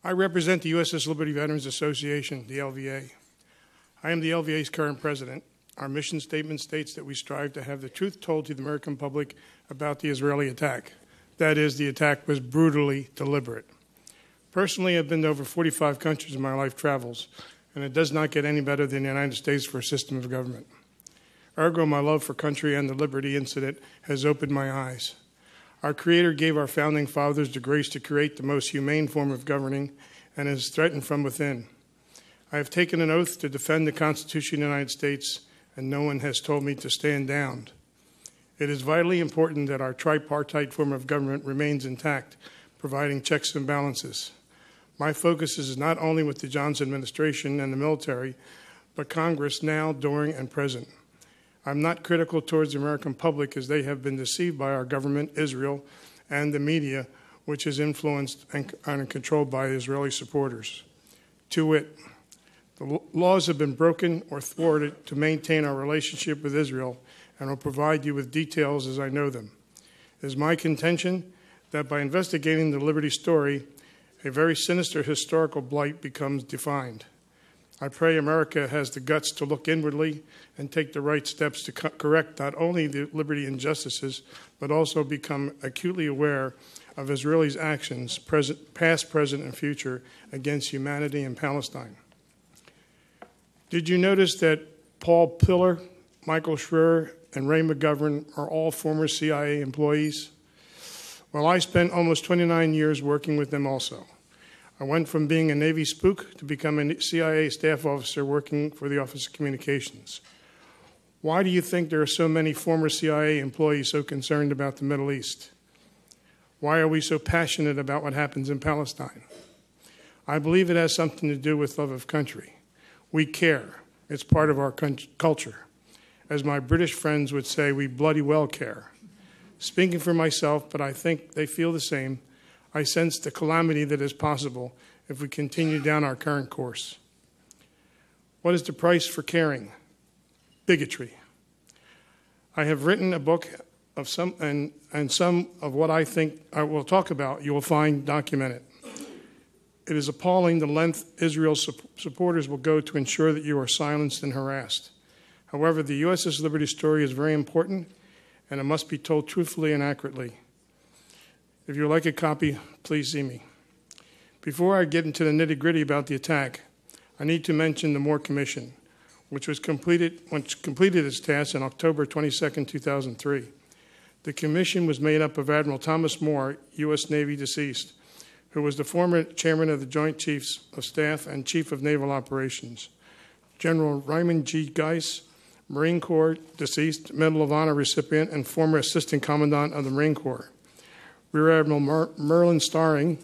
I represent the USS Liberty Veterans Association, the LVA. I am the LVA's current president. Our mission statement states that we strive to have the truth told to the American public about the Israeli attack. That is, the attack was brutally deliberate. Personally, I've been to over 45 countries in my life travels, and it does not get any better than the United States for a system of government. Ergo, my love for country and the Liberty incident has opened my eyes. Our Creator gave our founding fathers the grace to create the most humane form of governing and is threatened from within. I have taken an oath to defend the Constitution of the United States, and no one has told me to stand down. It is vitally important that our tripartite form of government remains intact, providing checks and balances. My focus is not only with the Johnson administration and the military, but Congress now, during, and present. I'm not critical towards the American public, as they have been deceived by our government, Israel, and the media, which is influenced and controlled by Israeli supporters. To wit, the laws have been broken or thwarted to maintain our relationship with Israel, and I'll provide you with details as I know them. It is my contention that by investigating the Liberty story, a very sinister historical blight becomes defined. I pray America has the guts to look inwardly and take the right steps to correct not only the Liberty injustices, but also become acutely aware of Israelis' actions, past, present, and future, against humanity in Palestine. Did you notice that Paul Pillar, Michael Schreier, and Ray McGovern are all former CIA employees? Well, I spent almost 29 years working with them also. I went from being a Navy spook to becoming a CIA staff officer working for the Office of Communications. Why do you think there are so many former CIA employees so concerned about the Middle East? Why are we so passionate about what happens in Palestine? I believe it has something to do with love of country. We care. It's part of our culture. As my British friends would say, we bloody well care. Speaking for myself, but I think they feel the same, I sense the calamity that is possible if we continue down our current course. What is the price for caring? Bigotry. I have written a book of some, and some of what I think I will talk about you will find documented. It is appalling the length Israel's supporters will go to ensure that you are silenced and harassed. However, the USS Liberty story is very important, and it must be told truthfully and accurately. If you would like a copy, please see me. Before I get into the nitty-gritty about the attack, I need to mention the Moore Commission, which completed its task on October 22, 2003. The commission was made up of Admiral Thomas Moore, U.S. Navy deceased, who was the former chairman of the Joint Chiefs of Staff and Chief of Naval Operations, General Raymond G. Geis, Marine Corps deceased, Medal of Honor recipient, and former Assistant Commandant of the Marine Corps, Rear Admiral Merlin Starring,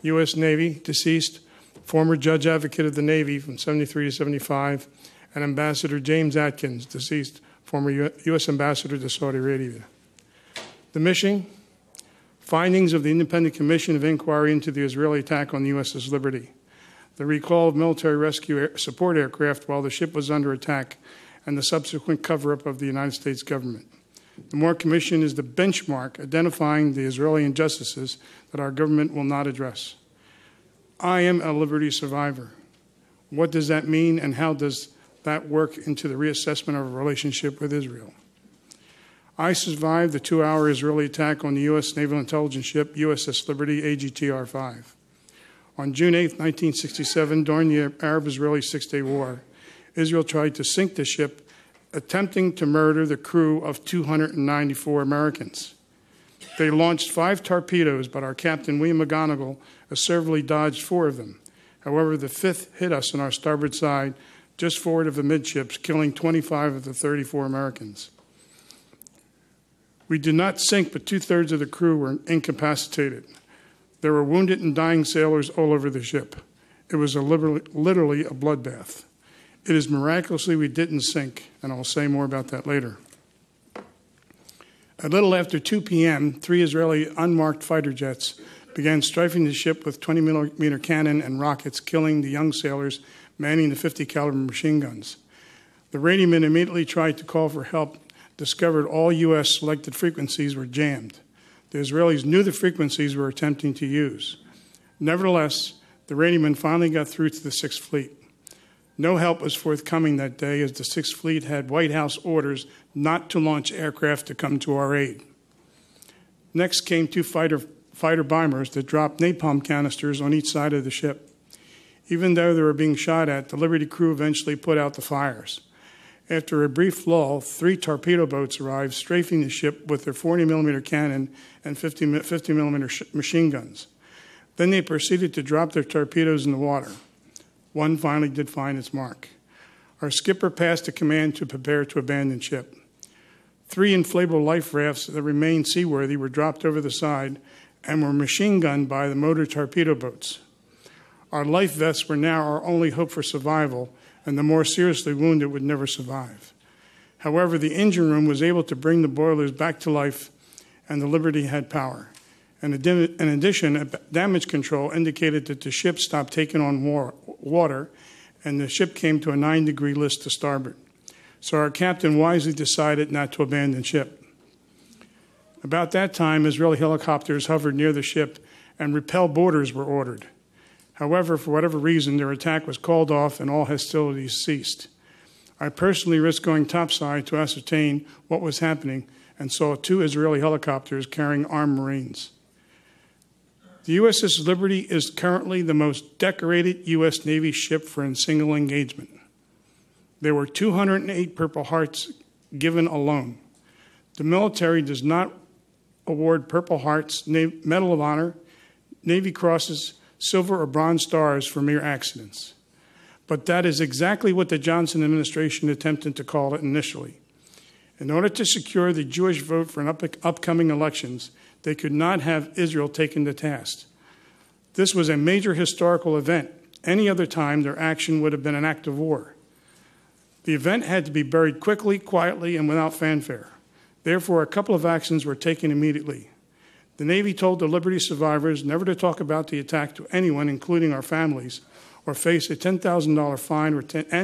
U.S. Navy deceased, former Judge Advocate of the Navy from 73 to 75, and Ambassador James Atkins, deceased, former U.S. Ambassador to Saudi Arabia. The mission: findings of the Independent Commission of Inquiry into the Israeli attack on the USS Liberty, the recall of military rescue support aircraft while the ship was under attack, and the subsequent cover-up of the United States government. The Moore Commission is the benchmark identifying the Israeli injustices that our government will not address. I am a Liberty survivor. What does that mean, and how does that work into the reassessment of our relationship with Israel? I survived the 2-hour Israeli attack on the U.S. Naval Intelligence ship USS Liberty AGTR-5. On June 8, 1967, during the Arab-Israeli Six-Day War, Israel tried to sink the ship, attempting to murder the crew of 294 Americans. They launched 5 torpedoes, but our captain, William McGonigal, assertively dodged 4 of them. However, the 5th hit us on our starboard side, just forward of the midships, killing 25 of the 34 Americans. We did not sink, but 2/3 of the crew were incapacitated. There were wounded and dying sailors all over the ship. It was literally a bloodbath. It is miraculously we didn't sink, and I'll say more about that later. A little after 2 p.m., 3 Israeli unmarked fighter jets began strafing the ship with 20-millimeter cannon and rockets, killing the young sailors manning the 50-caliber machine guns. The radioman immediately tried to call for help, discovered all U.S. selected frequencies were jammed. The Israelis knew the frequencies we were attempting to use. Nevertheless, the radioman finally got through to the Sixth Fleet. No help was forthcoming that day, as the Sixth Fleet had White House orders not to launch aircraft to come to our aid. Next came two fighter bombers that dropped napalm canisters on each side of the ship. Even though they were being shot at, the Liberty crew eventually put out the fires. After a brief lull, 3 torpedo boats arrived, strafing the ship with their 40mm cannon and 50mm machine guns. Then they proceeded to drop their torpedoes in the water. One finally did find its mark. Our skipper passed a command to prepare to abandon ship. 3 inflatable life rafts that remained seaworthy were dropped over the side and were machine gunned by the motor torpedo boats. Our life vests were now our only hope for survival, and the more seriously wounded would never survive. However, the engine room was able to bring the boilers back to life, and the Liberty had power. In addition, damage control indicated that the ship stopped taking on water, and the ship came to a 9-degree list to starboard. So our captain wisely decided not to abandon ship. About that time, Israeli helicopters hovered near the ship, and repel boarders were ordered. However, for whatever reason, their attack was called off and all hostilities ceased. I personally risked going topside to ascertain what was happening and saw 2 Israeli helicopters carrying armed Marines. The USS Liberty is currently the most decorated U.S. Navy ship for a single engagement. There were 208 Purple Hearts given alone. The military does not award Purple Hearts, Medal of Honor, Navy Crosses, Silver or Bronze Stars for mere accidents. But that is exactly what the Johnson administration attempted to call it initially. In order to secure the Jewish vote for upcoming elections, they could not have Israel taken to task. This was a major historical event. Any other time, their action would have been an act of war. The event had to be buried quickly, quietly, and without fanfare. Therefore, a couple of actions were taken immediately. The Navy told the Liberty survivors never to talk about the attack to anyone, including our families, or face a $10,000 fine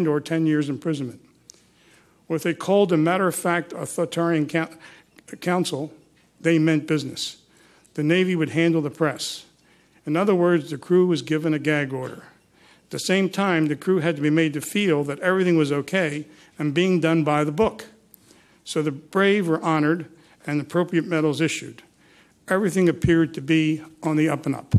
or 10 years imprisonment. With a cold and matter-of-fact authoritarian counsel, they meant business. The Navy would handle the press. In other words, the crew was given a gag order. At the same time, the crew had to be made to feel that everything was okay and being done by the book. So the brave were honored and appropriate medals issued. Everything appeared to be on the up and up.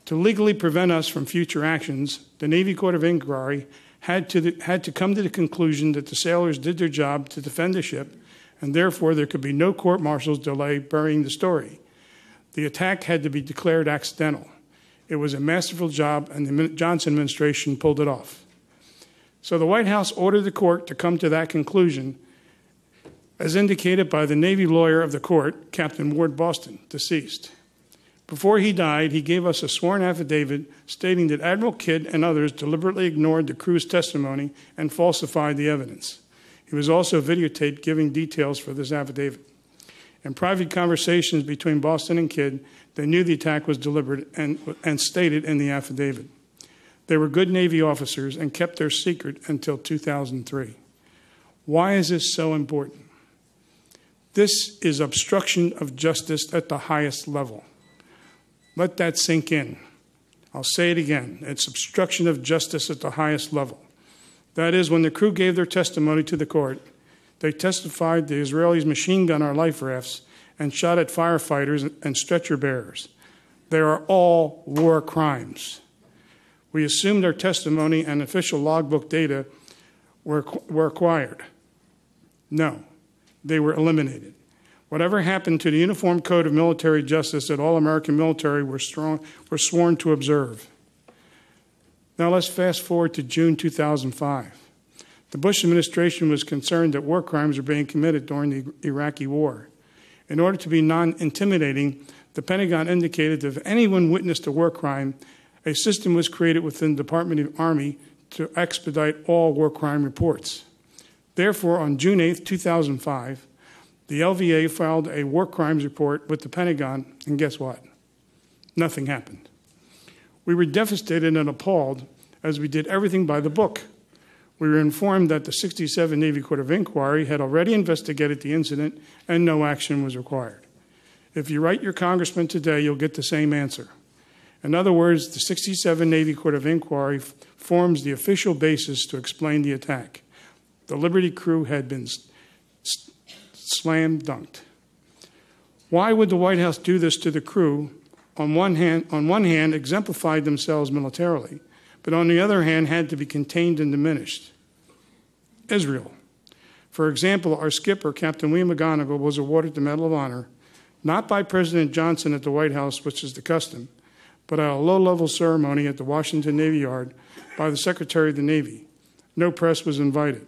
To legally prevent us from future actions, the Navy Court of Inquiry had to come to the conclusion that the sailors did their job to defend the ship, and therefore there could be no court-martial's delay burying the story. The attack had to be declared accidental. It was a masterful job, and the Johnson administration pulled it off. So the White House ordered the court to come to that conclusion, as indicated by the Navy lawyer of the court, Captain Ward Boston, deceased. Before he died, he gave us a sworn affidavit stating that Admiral Kidd and others deliberately ignored the crew's testimony and falsified the evidence. He was also videotaped giving details for this affidavit. In private conversations between Boston and Kidd, they knew the attack was deliberate and stated in the affidavit. They were good Navy officers and kept their secret until 2003. Why is this so important? This is obstruction of justice at the highest level. Let that sink in. I'll say it again. It's obstruction of justice at the highest level. That is, when the crew gave their testimony to the court, they testified the Israelis machine gun our life rafts and shot at firefighters and stretcher bearers. They are all war crimes. We assumed their testimony and official logbook data were acquired. No. They were eliminated. Whatever happened to the Uniform Code of Military Justice that all American military were sworn to observe? Now let's fast forward to June 2005. The Bush administration was concerned that war crimes were being committed during the Iraqi war. In order to be non-intimidating, the Pentagon indicated that if anyone witnessed a war crime, a system was created within the Department of the Army to expedite all war crime reports. Therefore, on June 8, 2005, the LVA filed a war crimes report with the Pentagon, and guess what? Nothing happened. We were devastated and appalled as we did everything by the book. We were informed that the 67 Navy Court of Inquiry had already investigated the incident and no action was required. If you write your congressman today, you'll get the same answer. In other words, the 67 Navy Court of Inquiry forms the official basis to explain the attack. The Liberty crew had been slam dunked. Why would the White House do this to the crew? On one hand, exemplified themselves militarily, but on the other hand, had to be contained and diminished. Israel. For example, our skipper, Captain William McGonigal, was awarded the Medal of Honor, not by President Johnson at the White House, which is the custom, but at a low-level ceremony at the Washington Navy Yard by the Secretary of the Navy. No press was invited.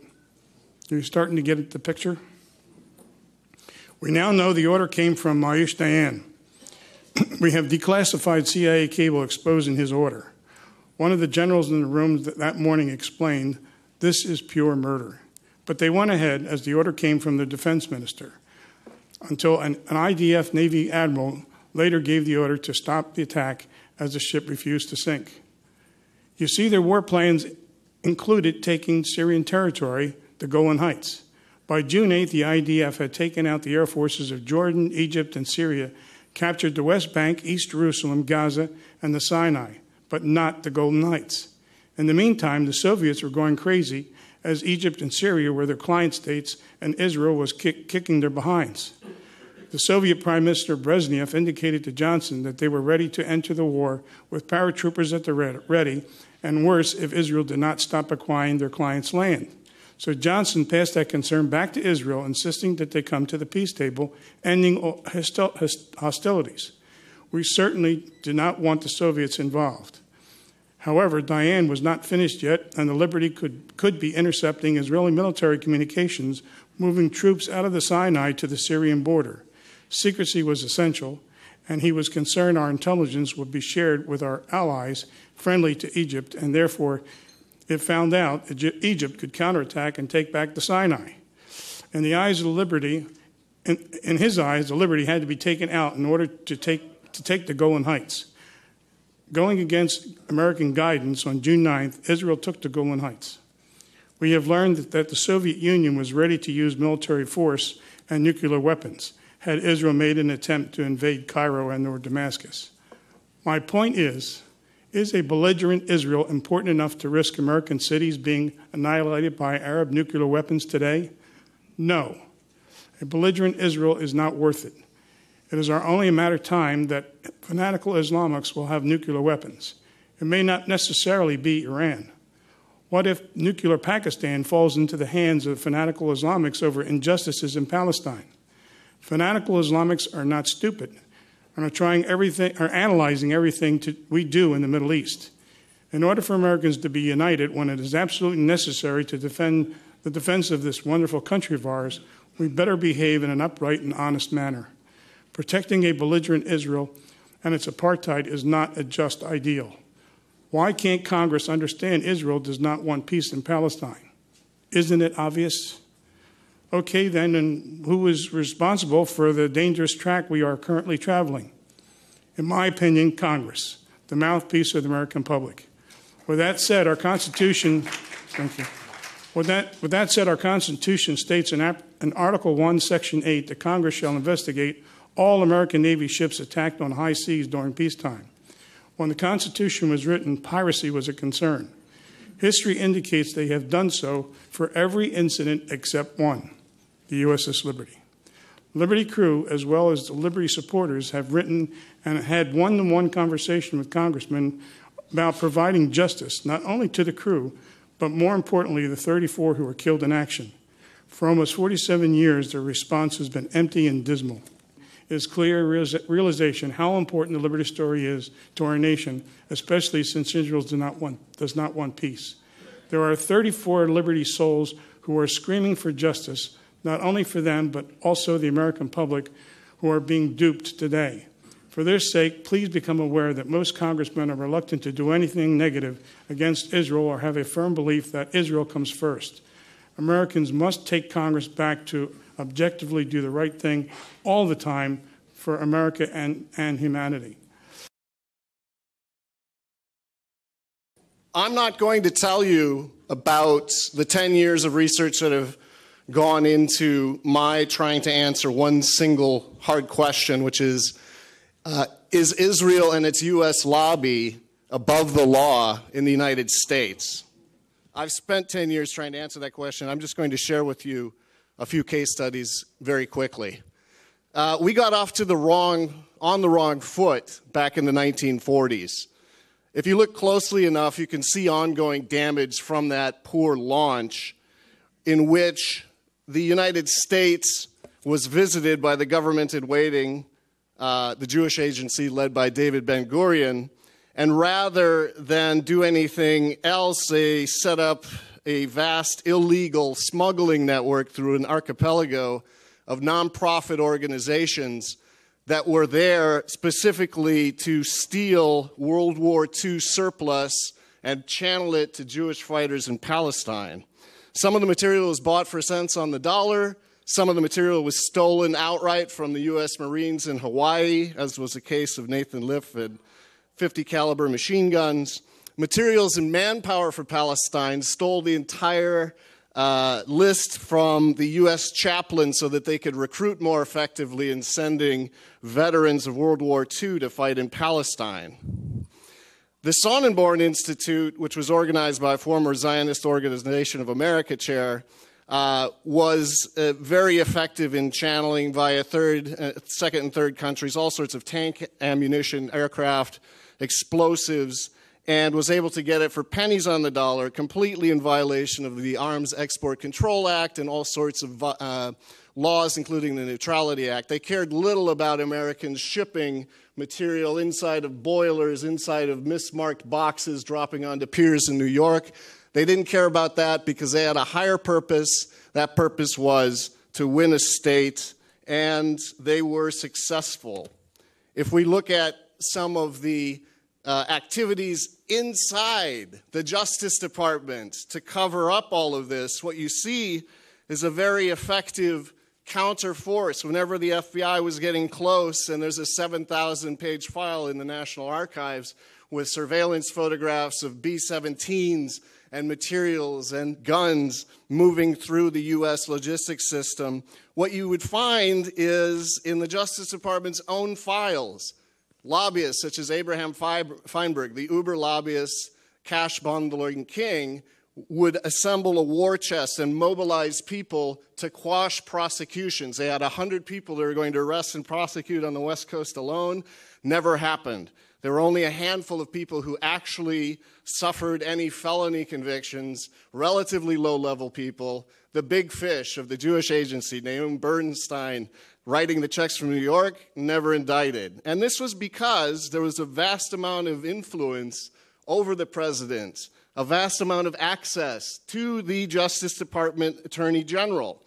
Are you starting to get the picture? We now know the order came from Mayush Dayan. We have declassified CIA cable exposing his order. One of the generals in the room that morning explained, "This is pure murder." But they went ahead as the order came from the defense minister until an IDF Navy admiral later gave the order to stop the attack as the ship refused to sink. You see, their war plans included taking Syrian territory, the Golan Heights. By June 8th, the IDF had taken out the air forces of Jordan, Egypt, and Syria, captured the West Bank, East Jerusalem, Gaza, and the Sinai, but not the Golan Heights. In the meantime, the Soviets were going crazy as Egypt and Syria were their client states and Israel was kicking their behinds. The Soviet Prime Minister Brezhnev indicated to Johnson that they were ready to enter the war with paratroopers at the ready, and worse if Israel did not stop acquiring their client's land. So Johnson passed that concern back to Israel, insisting that they come to the peace table, ending hostilities. We certainly did not want the Soviets involved. However, Dayan was not finished yet, and the Liberty could be intercepting Israeli military communications, moving troops out of the Sinai to the Syrian border. Secrecy was essential, and he was concerned our intelligence would be shared with our allies friendly to Egypt, and therefore, if found out, Egypt could counterattack and take back the Sinai. In the eyes of the Liberty, in his eyes, the Liberty had to be taken out in order to take the Golan Heights. Going against American guidance on June 9th, Israel took the Golan Heights. We have learned that the Soviet Union was ready to use military force and nuclear weapons had Israel made an attempt to invade Cairo and or Damascus. My point is a belligerent Israel important enough to risk American cities being annihilated by Arab nuclear weapons today? No. A belligerent Israel is not worth it. It is only a matter of time that fanatical Islamics will have nuclear weapons. It may not necessarily be Iran. What if nuclear Pakistan falls into the hands of fanatical Islamics over injustices in Palestine? Fanatical Islamics are not stupid and are analyzing everything we do in the Middle East. In order for Americans to be united when it is absolutely necessary to defend the defense of this wonderful country of ours, we better behave in an upright and honest manner. Protecting a belligerent Israel and its apartheid is not a just ideal. Why can't Congress understand Israel does not want peace in Palestine? Isn't it obvious? Okay, then, and who is responsible for the dangerous track we are currently traveling? In my opinion, Congress, the mouthpiece of the American public. With that said, our Constitution, thank you. With that said, our Constitution states in Article 1, Section 8, that Congress shall investigate all American Navy ships attacked on high seas during peacetime. When the Constitution was written, piracy was a concern. History indicates they have done so for every incident except one, the USS Liberty. Liberty crew, as well as the Liberty supporters, have written and had one-to-one conversation with congressmen about providing justice, not only to the crew, but more importantly, the 34 who were killed in action. For almost 47 years, their response has been empty and dismal. It is clear realization how important the Liberty story is to our nation, especially since Israel does not want peace. There are 34 Liberty souls who are screaming for justice, not only for them, but also the American public who are being duped today. For their sake, please become aware that most congressmen are reluctant to do anything negative against Israel or have a firm belief that Israel comes first. Americans must take Congress back to objectively do the right thing all the time for America and humanity. I'm not going to tell you about the 10 years of research that have gone into my trying to answer one single hard question, which is is Israel and its U.S. lobby above the law in the United States? I've spent 10 years trying to answer that question. I'm just going to share with you a few case studies very quickly. We got off to on the wrong foot back in the 1940s. If you look closely enough, you can see ongoing damage from that poor launch, in which the United States was visited by the government in waiting, the Jewish agency led by David Ben-Gurion, and rather than do anything else, they set up a vast illegal smuggling network through an archipelago of nonprofit organizations that were there specifically to steal World War II surplus and channel it to Jewish fighters in Palestine. Some of the material was bought for cents on the dollar. Some of the material was stolen outright from the U.S. Marines in Hawaii, as was the case of Nathan Liff and 50 caliber machine guns. Materials and manpower for Palestine stole the entire list from the U.S. chaplain so that they could recruit more effectively in sending veterans of World War II to fight in Palestine. The Sonnenborn Institute, which was organized by a former Zionist Organization of America chair, was very effective in channeling via second and third countries all sorts of tank ammunition, aircraft, explosives, and was able to get it for pennies on the dollar, completely in violation of the Arms Export Control Act and all sorts of laws, including the Neutrality Act. They cared little about Americans shipping material inside of boilers, inside of mismarked boxes, dropping onto piers in New York. They didn't care about that because they had a higher purpose. That purpose was to win a state, and they were successful. If we look at some of the activities inside the Justice Department to cover up all of this, what you see is a very effective counterforce. Whenever the FBI was getting close, and there's a 7,000-page file in the National Archives with surveillance photographs of B-17s and materials and guns moving through the U.S. logistics system, what you would find is in the Justice Department's own files, lobbyists such as Abraham Feinberg, the uber lobbyist, cash bundling king, would assemble a war chest and mobilize people to quash prosecutions. They had 100 people they were going to arrest and prosecute on the West Coast alone. Never happened. There were only a handful of people who actually suffered any felony convictions, relatively low-level people. The big fish of the Jewish agency, Nahum Bernstein, writing the checks from New York, never indicted. And this was because there was a vast amount of influence over the president, a vast amount of access to the Justice Department Attorney General.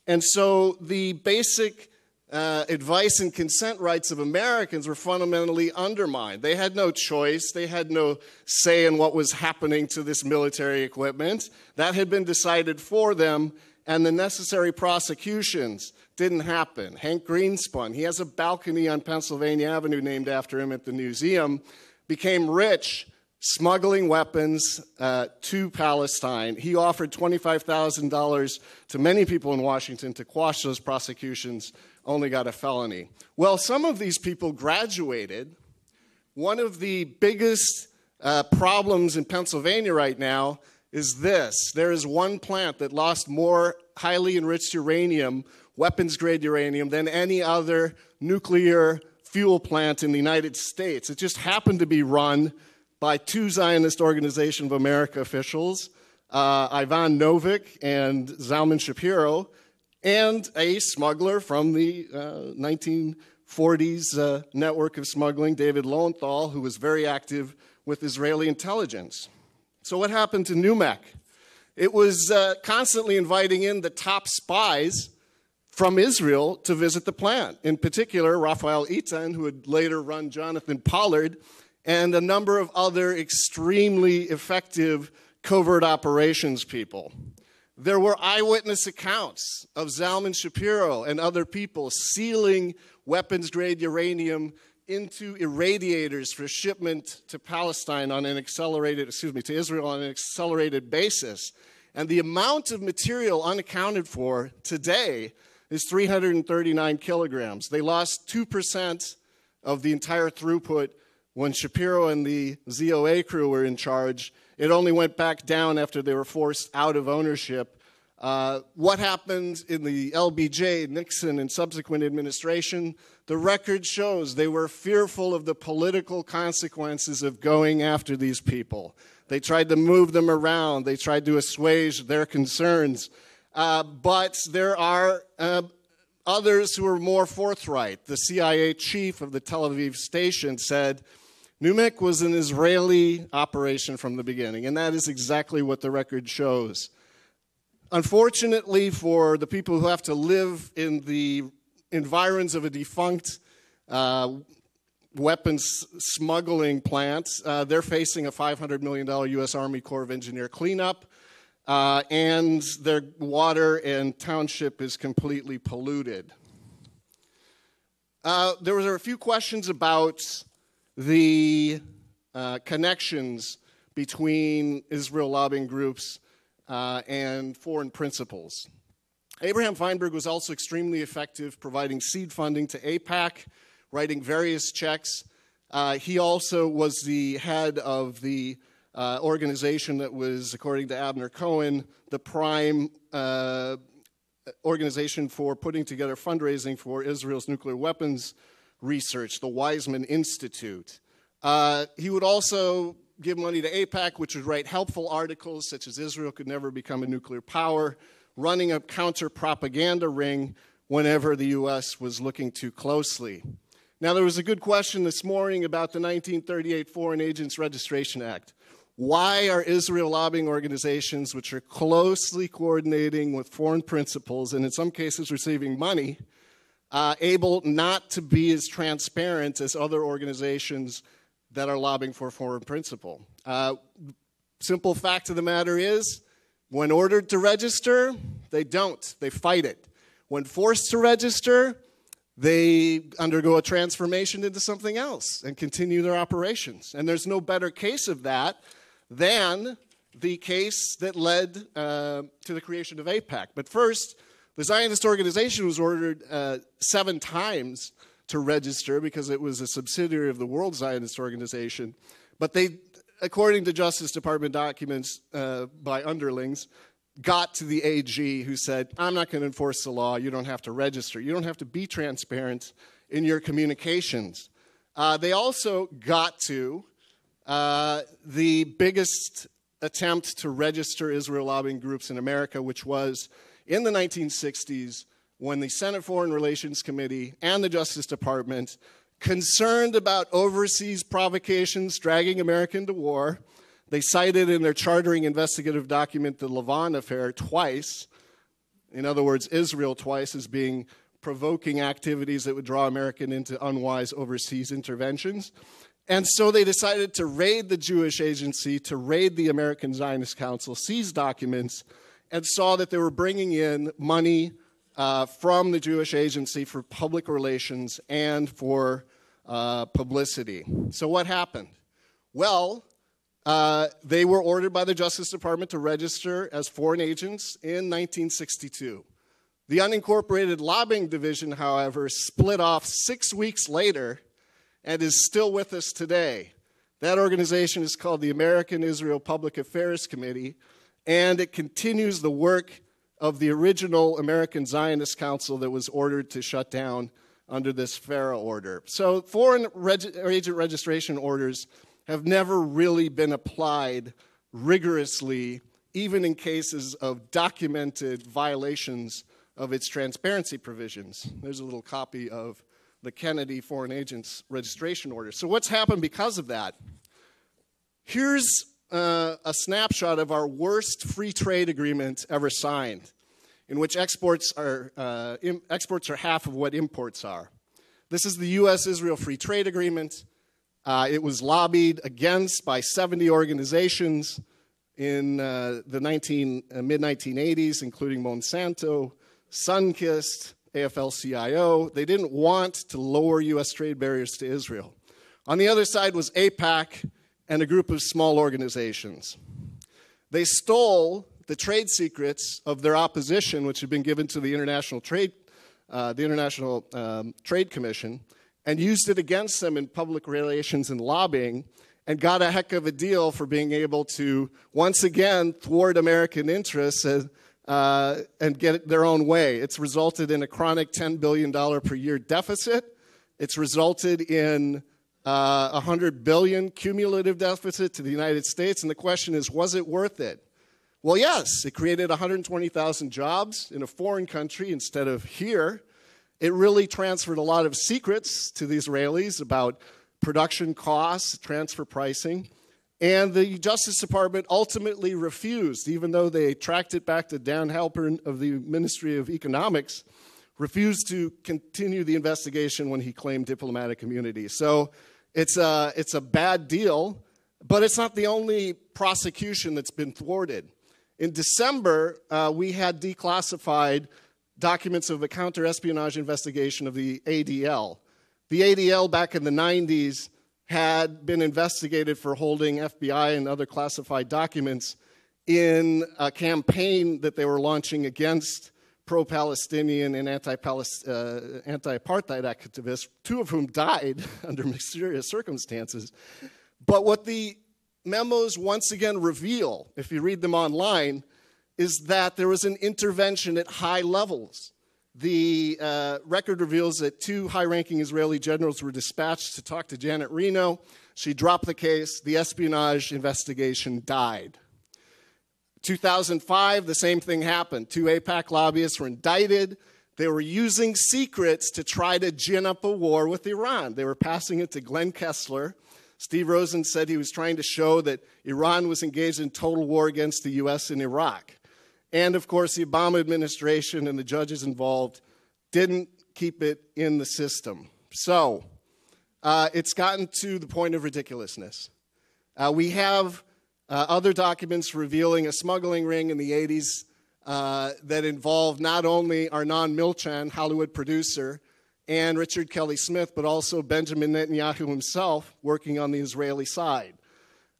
And so the basic advice and consent rights of Americans were fundamentally undermined. They had no choice. They had no say in what was happening to this military equipment. That had been decided for them, and the necessary prosecutions didn't happen. Hank Greenspun, he has a balcony on Pennsylvania Avenue named after him at the museum, became rich smuggling weapons to Palestine. He offered $25,000 to many people in Washington to quash those prosecutions, only got a felony. Well, some of these people graduated. One of the biggest problems in Pennsylvania right now is this. There is one plant that lost more highly enriched uranium, weapons-grade uranium, than any other nuclear fuel plant in the United States. It just happened to be run by two Zionist Organization of America officials, Ivan Novick and Zalman Shapiro, and a smuggler from the 1940s network of smuggling, David Lowenthal, who was very active with Israeli intelligence. So what happened to NUMEC? It was constantly inviting in the top spies from Israel to visit the plant. In particular, Raphael Eitan, who would later run Jonathan Pollard, and a number of other extremely effective covert operations people. There were eyewitness accounts of Zalman Shapiro and other people sealing weapons-grade uranium into irradiators for shipment to Palestine on an accelerated, to Israel on an accelerated basis. And the amount of material unaccounted for today is 339 kilograms. They lost 2% of the entire throughput when Shapiro and the ZOA crew were in charge. It only went back down after they were forced out of ownership. What happened in the LBJ, Nixon, and subsequent administration? The record shows they were fearful of the political consequences of going after these people. They tried to move them around. They tried to assuage their concerns. But there are others who are more forthright. The CIA chief of the Tel Aviv station said, NUMEC was an Israeli operation from the beginning, and that is exactly what the record shows. Unfortunately for the people who have to live in the environs of a defunct weapons smuggling plant, they're facing a $500 million U.S. Army Corps of Engineer cleanup, and their water and township is completely polluted. There were a few questions about the connections between Israel lobbying groups and foreign principals. Abraham Feinberg was also extremely effective providing seed funding to AIPAC, writing various checks. He also was the head of the organization that was, according to Abner Cohen, the prime organization for putting together fundraising for Israel's nuclear weapons research, the Weizmann Institute. He would also give money to AIPAC, which would write helpful articles such as Israel could never become a nuclear power, running a counter-propaganda ring whenever the U.S. was looking too closely. Now, there was a good question this morning about the 1938 Foreign Agents Registration Act. Why are Israel lobbying organizations, which are closely coordinating with foreign principals and in some cases receiving money, able not to be as transparent as other organizations that are lobbying for a foreign principal? Simple fact of the matter is, when ordered to register, they don't. They fight it. When forced to register, they undergo a transformation into something else and continue their operations. And there's no better case of that than the case that led to the creation of AIPAC. But first, the Zionist organization was ordered 7 times to register because it was a subsidiary of the World Zionist Organization. But they, according to Justice Department documents by underlings, got to the AG who said, I'm not going to enforce the law. You don't have to register. You don't have to be transparent in your communications. They also got to the biggest attempt to register Israel lobbying groups in America, which was in the 1960s when the Senate Foreign Relations Committee and the Justice Department, concerned about overseas provocations dragging America into war, they cited in their chartering investigative document the Lavon affair twice, in other words, Israel twice, as being provoking activities that would draw America into unwise overseas interventions. And so they decided to raid the Jewish agency, to raid the American Zionist Council, seize documents, and saw that they were bringing in money from the Jewish agency for public relations and for publicity. So what happened? Well, they were ordered by the Justice Department to register as foreign agents in 1962. The unincorporated lobbying division, however, split off 6 weeks later and is still with us today. That organization is called the American Israel Public Affairs Committee, and it continues the work of the original American Zionist Council that was ordered to shut down under this FARA order. So foreign agent registration orders have never really been applied rigorously, even in cases of documented violations of its transparency provisions. There's a little copy of the Kennedy Foreign Agents Registration Order. So what's happened because of that? Here's a snapshot of our worst free trade agreement ever signed, in which exports are half of what imports are. This is the U.S.-Israel Free Trade Agreement. It was lobbied against by 70 organizations in the mid-1980s, including Monsanto, Sunkist, AFL-CIO. They didn't want to lower U.S. trade barriers to Israel. On the other side was AIPAC and a group of small organizations. They stole the trade secrets of their opposition, which had been given to the International Trade Commission, and used it against them in public relations and lobbying, and got a heck of a deal for being able to, once again, thwart American interests and get it their own way. It's resulted in a chronic $10 billion per year deficit. It's resulted in $100 billion cumulative deficit to the United States, and the question is, was it worth it? Well, yes, it created 120,000 jobs in a foreign country instead of here. It really transferred a lot of secrets to the Israelis about production costs, transfer pricing, and the Justice Department ultimately refused, even though they tracked it back to Dan Halpern of the Ministry of Economics, refused to continue the investigation when he claimed diplomatic immunity. So it's a bad deal, but it's not the only prosecution that's been thwarted. In December, we had declassified documents of a counter-espionage investigation of the ADL. The ADL back in the 90s had been investigated for holding FBI and other classified documents in a campaign that they were launching against pro-Palestinian and anti-apartheid activists, two of whom died under mysterious circumstances. But what the memos once again reveal, if you read them online, is that there was an intervention at high levels. The record reveals that two high-ranking Israeli generals were dispatched to talk to Janet Reno. She dropped the case. The espionage investigation died. 2005, the same thing happened. Two AIPAC lobbyists were indicted. They were using secrets to try to gin up a war with Iran. They were passing it to Glenn Kessler. Steve Rosen said he was trying to show that Iran was engaged in total war against the U.S. in Iraq. And, of course, the Obama administration and the judges involved didn't keep it in the system. So it's gotten to the point of ridiculousness. We have other documents revealing a smuggling ring in the 80s that involved not only Arnon Milchan, Hollywood producer, and Richard Kelly Smith, but also Benjamin Netanyahu himself working on the Israeli side.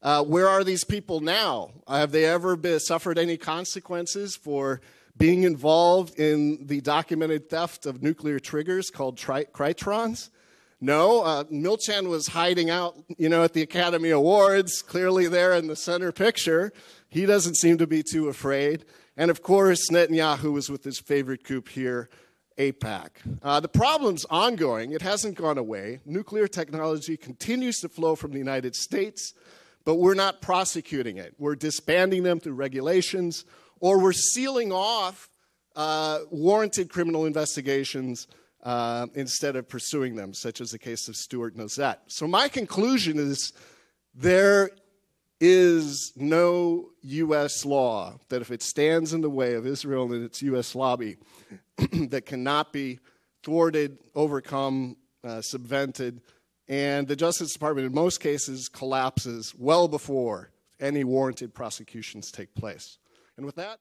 Where are these people now? Have they ever suffered any consequences for being involved in the documented theft of nuclear triggers called Critrons? No. Milchan was hiding out, at the Academy Awards, clearly there in the center picture. He doesn't seem to be too afraid. And, of course, Netanyahu was with his favorite group here, AIPAC. The problem's ongoing. It hasn't gone away. Nuclear technology continues to flow from the United States, but we're not prosecuting it. We're disbanding them through regulations, or we're sealing off warranted criminal investigations instead of pursuing them, such as the case of Stuart Nozette. So my conclusion is there is no U.S. law that, if it stands in the way of Israel and its U.S. lobby, that cannot be thwarted, overcome, subvented, and the Justice Department in most cases collapses well before any warranted prosecutions take place. And with that,